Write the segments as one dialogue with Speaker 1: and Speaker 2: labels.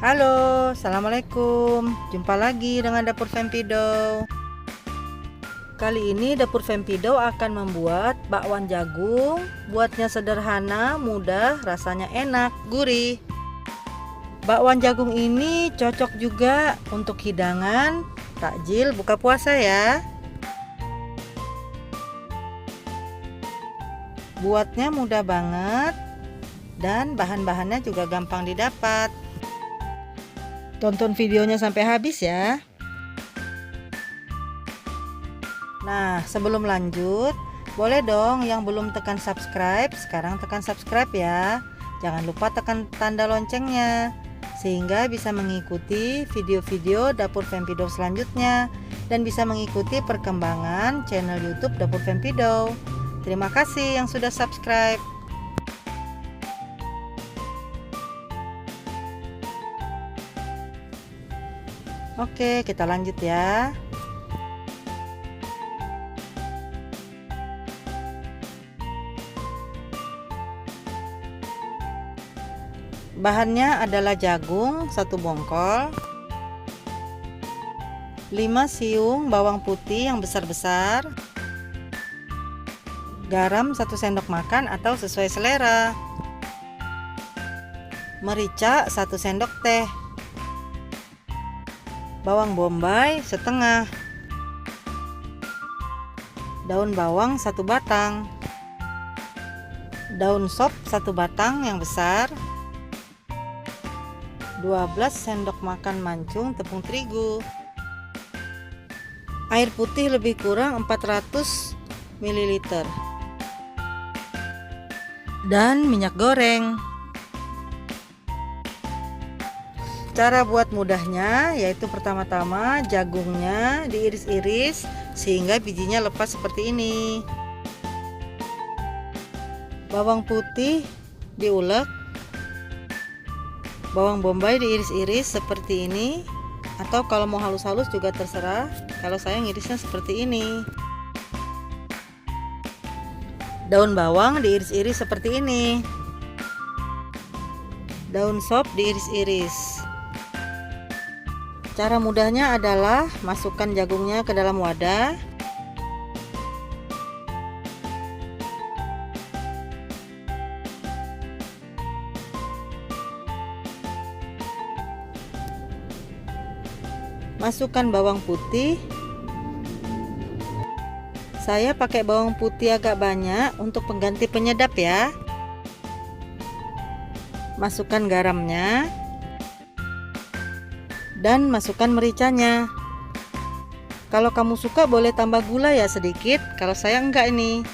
Speaker 1: Halo, assalamualaikum. Jumpa lagi dengan Dapur Fempido. Kali ini Dapur Fempido akan membuat bakwan jagung. Buatnya sederhana, mudah, rasanya enak, gurih. Bakwan jagung ini cocok juga untuk hidangan, takjil buka puasa ya. Buatnya mudah banget dan bahan-bahannya juga gampang didapat. Tonton videonya sampai habis ya. Nah, sebelum lanjut, boleh dong yang belum tekan subscribe, sekarang tekan subscribe ya. Jangan lupa tekan tanda loncengnya, sehingga bisa mengikuti video-video Dapur Fempido selanjutnya dan bisa mengikuti perkembangan channel YouTube Dapur Fempido. Terima kasih yang sudah subscribe. Oke, kita lanjut ya. Bahannya adalah jagung 1 bongkol, 5 siung bawang putih yang besar-besar, garam 1 sendok makan atau sesuai selera, merica 1 sendok teh, bawang bombay setengah, daun bawang 1 batang, daun sop 1 batang yang besar, 12 sendok makan mancung tepung terigu, air putih lebih kurang 400 ml, dan minyak goreng. Cara buat mudahnya yaitu pertama-tama jagungnya diiris-iris sehingga bijinya lepas seperti ini. Bawang putih diulek, bawang bombay diiris-iris seperti ini, atau kalau mau halus-halus juga terserah. Kalau saya ngirisnya seperti ini. Daun bawang diiris-iris seperti ini. Daun sop diiris-iris. Cara mudahnya adalah masukkan jagungnya ke dalam wadah. Masukkan bawang putih. Saya pakai bawang putih agak banyak untuk pengganti penyedap ya. Masukkan garamnya. Dan masukkan mericanya. Kalau kamu suka boleh tambah gula ya sedikit, kalau saya enggak ini.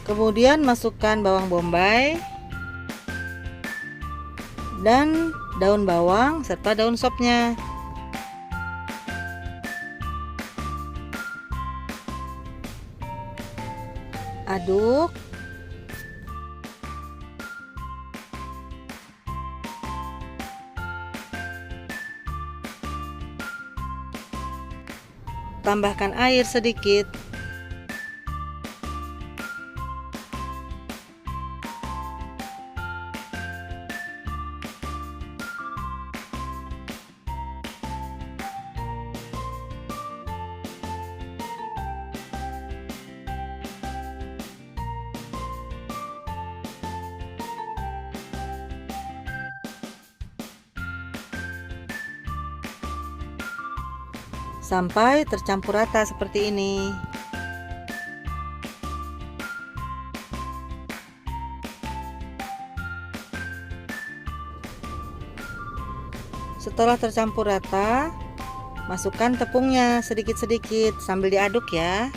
Speaker 1: Kemudian masukkan bawang bombay dan daun bawang serta daun sopnya. Aduk. Tambahkan air sedikit. Sampai tercampur rata seperti ini. Setelah tercampur rata, masukkan tepungnya sedikit-sedikit sambil diaduk ya.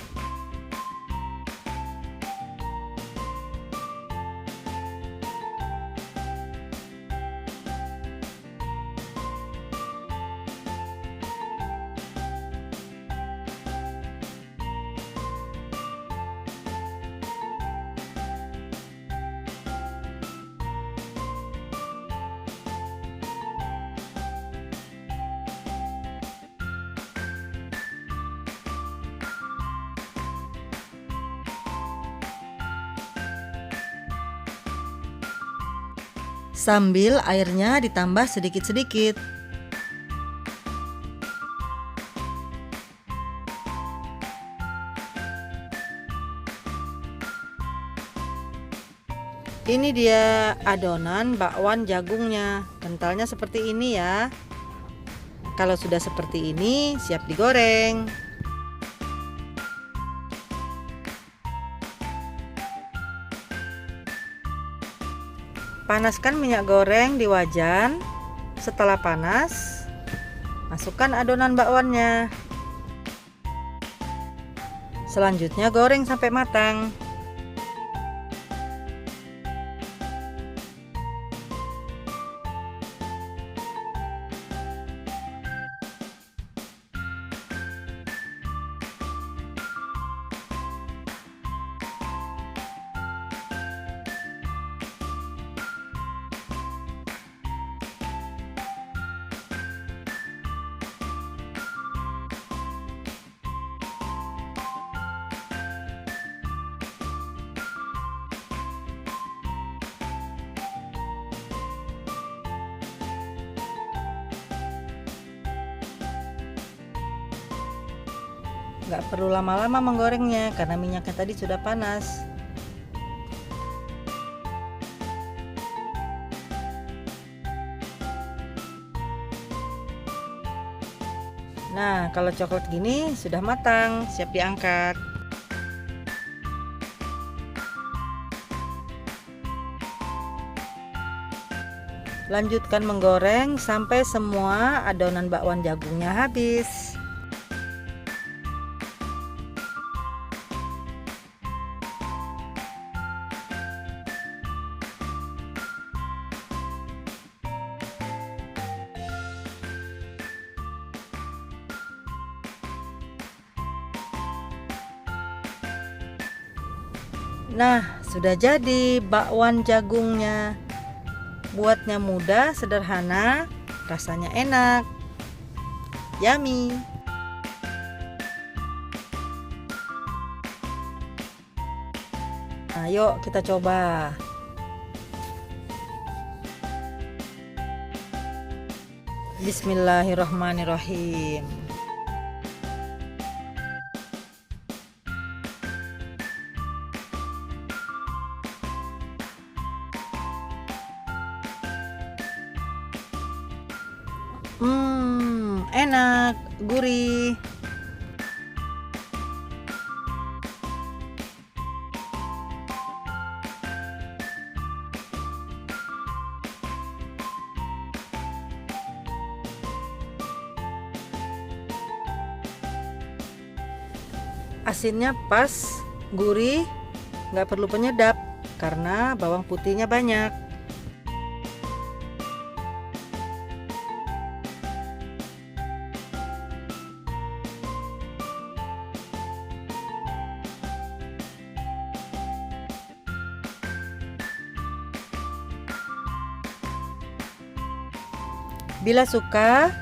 Speaker 1: sambil airnya ditambah sedikit-sedikit. Ini dia adonan bakwan jagungnya. Kentalnya seperti ini ya. Kalau sudah seperti ini, siap digoreng. Panaskan minyak goreng di wajan. Setelah panas, masukkan adonan bakwannya. Selanjutnya goreng sampai matang. Nggak perlu lama-lama menggorengnya karena minyaknya tadi sudah panas. Nah, kalau coklat gini sudah matang, siap diangkat. Lanjutkan menggoreng sampai semua adonan bakwan jagungnya habis. Nah, sudah jadi bakwan jagungnya. Buatnya mudah, sederhana, rasanya enak, yummy. Nah, yuk kita coba. Bismillahirrahmanirrahim. Enak, gurih. Asinnya pas, gurih, nggak perlu penyedap karena bawang putihnya banyak. Bila suka,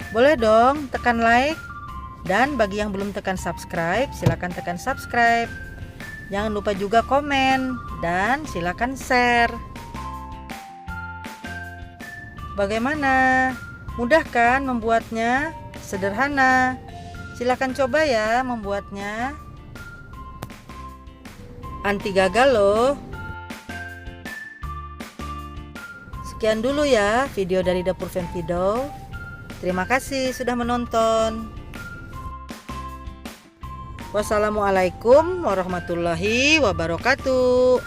Speaker 1: boleh dong tekan like. Dan bagi yang belum tekan subscribe, silakan tekan subscribe. Jangan lupa juga komen dan silakan share. Bagaimana? Mudah kan membuatnya? Sederhana. Silakan coba ya membuatnya. Anti gagal loh. Sekian dulu ya video dari Dapur Fempido. Terima kasih sudah menonton. Wassalamualaikum warahmatullahi wabarakatuh.